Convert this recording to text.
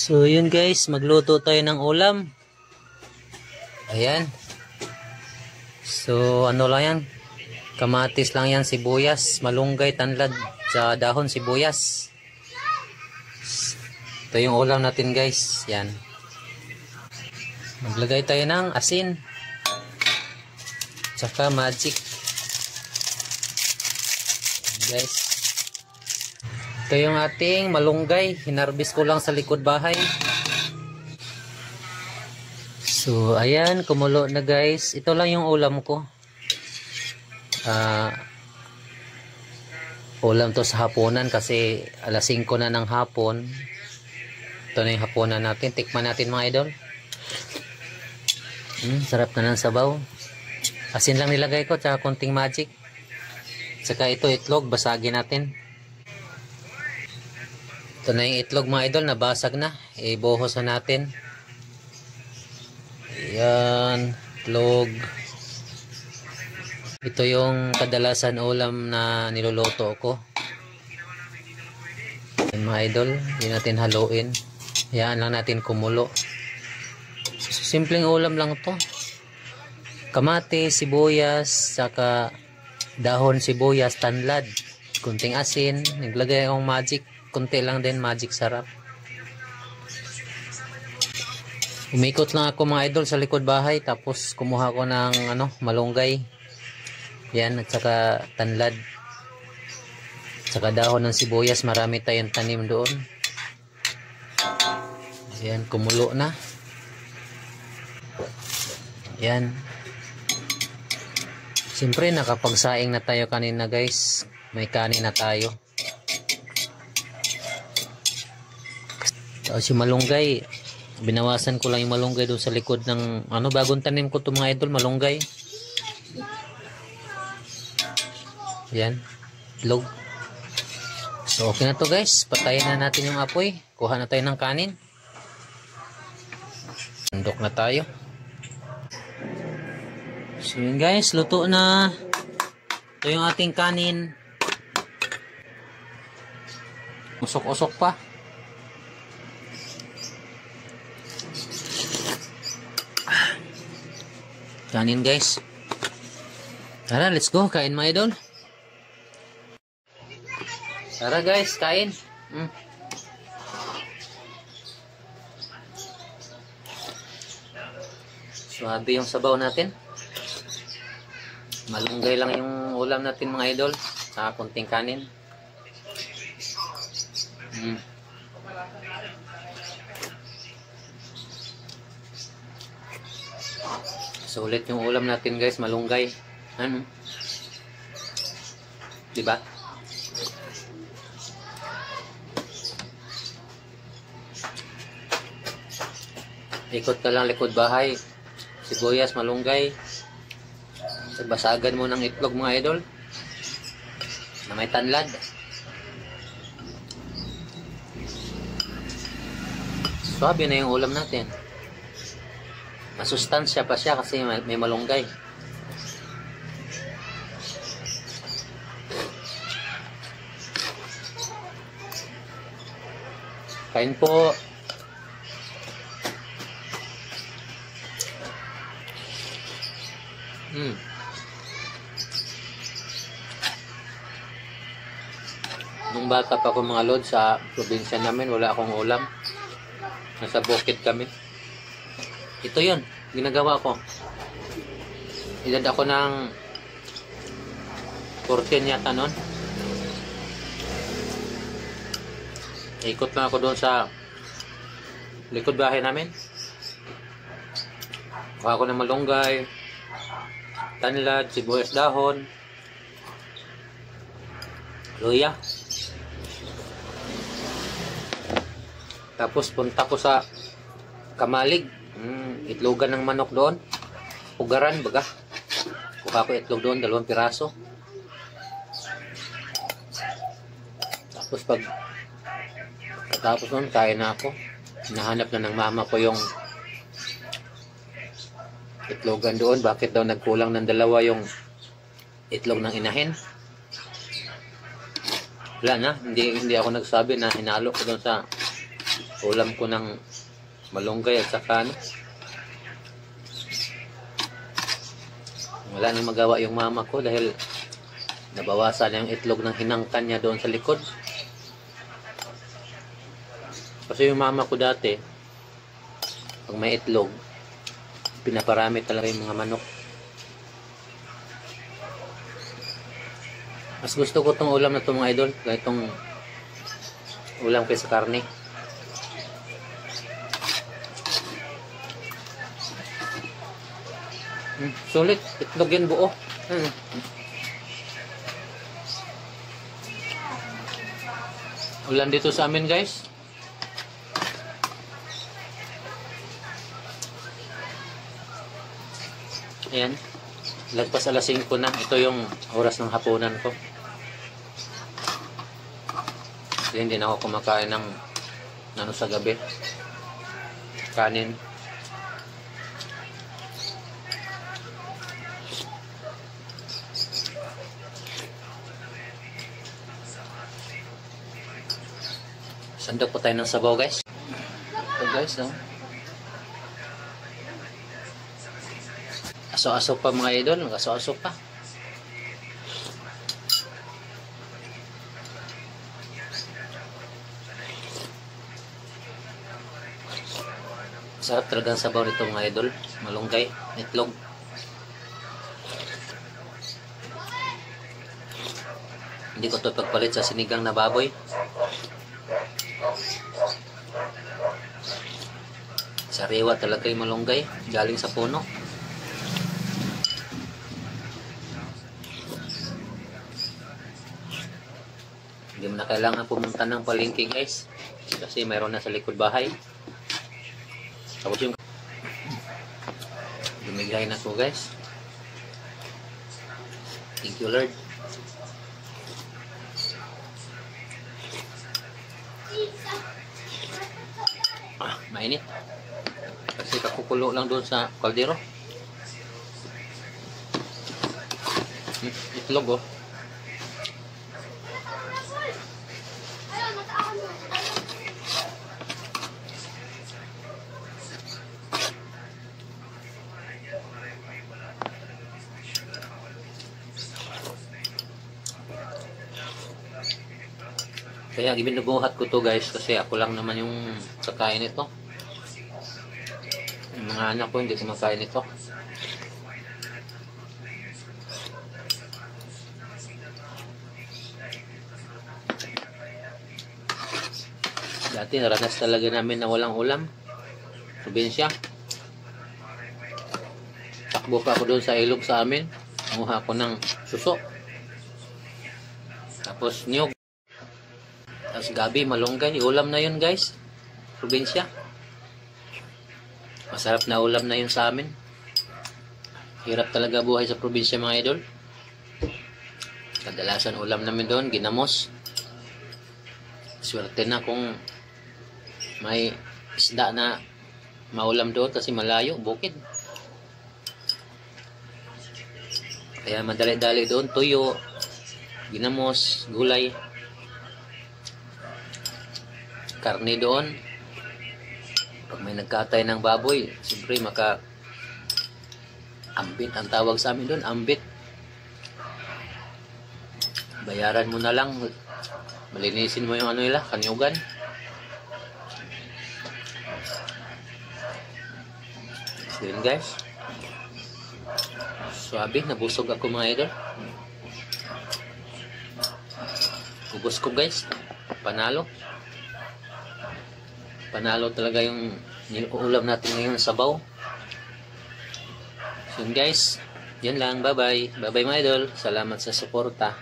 So yun guys, magluto tayo ng ulam. Ayan. So ano lang yan, kamatis lang yan, sibuyas, malunggay, tanlad, sa dahon sibuyas. Ito yung ulam natin guys. Yan. Maglagay tayo ng asin tsaka magic guys. Ito yung ating malunggay, hinarbis ko lang sa likod bahay. So ayan, kumulo na guys. Ito lang yung ulam ko. Ulam to sa hapunan kasi alas 5 na ng hapon. Ito na yung hapunan natin. Tikman natin mga idol. Sarap na ng sabaw. Asin lang nilagay ko tsaka konting magic. Tsaka ito itlog, basagin natin. Ito na yung itlog mga idol, nabasag na. Ibuhos na natin. Ayan, itlog. Ito yung kadalasan ulam na niluluto ko. Ayan mga idol, hindi natin haluin. Ayan lang natin kumulo. Simpleng ulam lang to. Kamatis, sibuyas, saka dahon sibuyas, tanlad, kunting asin, naglagay akong magic, kunti lang din magic sarap. Umikot lang ako mga idol sa likod bahay, tapos kumuha ko ng malunggay. Yan, at saka tanlad. Saka dahon ng sibuyas, marami tayong tanim doon. Yan, kumulo na. Yan. Siyempre nakapagsaing na tayo kanina guys. May kanin na tayo. Tapos yung malunggay, binawasan ko lang yung malunggay doon sa likod ng bagong tanim ko to mga idol, malunggay. Yan, itlog. So okay na to guys, patayin na natin yung apoy. Kuha na tayo ng kanin. Sandok na tayo. So yun guys, luto na. Ito yung ating kanin. Usok-usok pa. Kanin guys. Tara, let's go. Kain mga idol. Tara guys, kain. Suabe yung sabaw natin. Malunggay lang yung ulam natin mga idol. Sa kunting kanin. Sulit yung ulam natin guys, malunggay. Diba? Ikot ka lang likod bahay. Sibuyas, malunggay. Basagan mo ng itlog mga idol na may tanlad. Swabe na yung ulam natin. Masustansya pa siya kasi may malunggay. Kain po. Nung bata pa ako mga lod, sa probinsya namin wala akong ulam. Nasa bukid kami. Ito yun, ginagawa ko. Edad ako ng 14 yata nun. Ikot lang ako doon sa likod bahay namin. Kuha ako ng malunggay, tanlad, sibuyas dahon, luya. Tapos punta ko sa Kamalig. Itlogan ng manok doon. Ugaran baga. Kuha ko itlog doon, 2 piraso. Tapos tapos noon, kain na ako. Nahanap na ng mama ko yung itlogan doon. Bakit daw nagkulang ng 2 yung itlog ng inahin? Wala na, hindi ako nagsabi na hinalo ko doon sa ulam ko ng malunggay at saka ano, wala nang magawa yung mama ko dahil nabawasan yung itlog ng hinangkan niya doon sa likod. Kasi yung mama ko dati, pag may itlog, pinaparami talaga yung mga manok. Mas gusto ko tong ulam na to mga idol, ganitong ulam kaysa karne. Sulit, itlog yan buo. Ulan dito sa amin guys. Ayan. Lagpas alas 5 na. Ito yung oras ng hapunan ko. Kasi hindi na ako kumakain ng ano sa gabi. Kanin. Sandok po tayo ng sabaw guys. Ito guys, no? Aso-aso pa mga idol, aso-aso pa. Sarap talaga ang sabaw nito mga idol. Malunggay, itlog. Hindi ko ito pagpalit sa sinigang na baboy. Sariwa talaga yung malunggay, galing sa puno. Hindi mo na kailangan pumunta ng palengke guys, kasi mayroon na sa likod bahay. Tapos yung lumigay na ko guys. Thank you Lord. Mainit. Kasi kakukulo lang doon sa kaldero. Itlog oh. Kaya ibinubuhat ko to guys kasi ako lang naman yung kakain ito. Yung mga anak ko hindi kumakain ito. Dati naranas talaga namin na walang ulam. Probinsya. Takbo pa ako doon sa ilog sa amin. Kumuha ako ng suso. Tapos niyog. Tapos gabi, malunggay. Ulam na yun guys. Probinsya. Masarap na ulam na yun sa amin. Hirap talaga buhay sa probinsya mga idol. Kadalasan ulam namin doon, ginamos. Swerte na kung may isda na maulam doon kasi malayo, bukid. Kaya madali-dali doon, tuyo, ginamos, gulay. Karne doon. Pag may nagkatay ng baboy, siyempre ambit ang tawag sa amin doon, ambit. Bayaran mo na lang, malinisin mo yung ano nila, kanyugan. So yun guys, swabe, nabusog ako mga idol. Ubus ko guys, panalo. Panalo talaga yung ulam natin ngayon, sabaw. So guys, yan lang, bye bye. Bye bye mga idol, salamat sa suporta.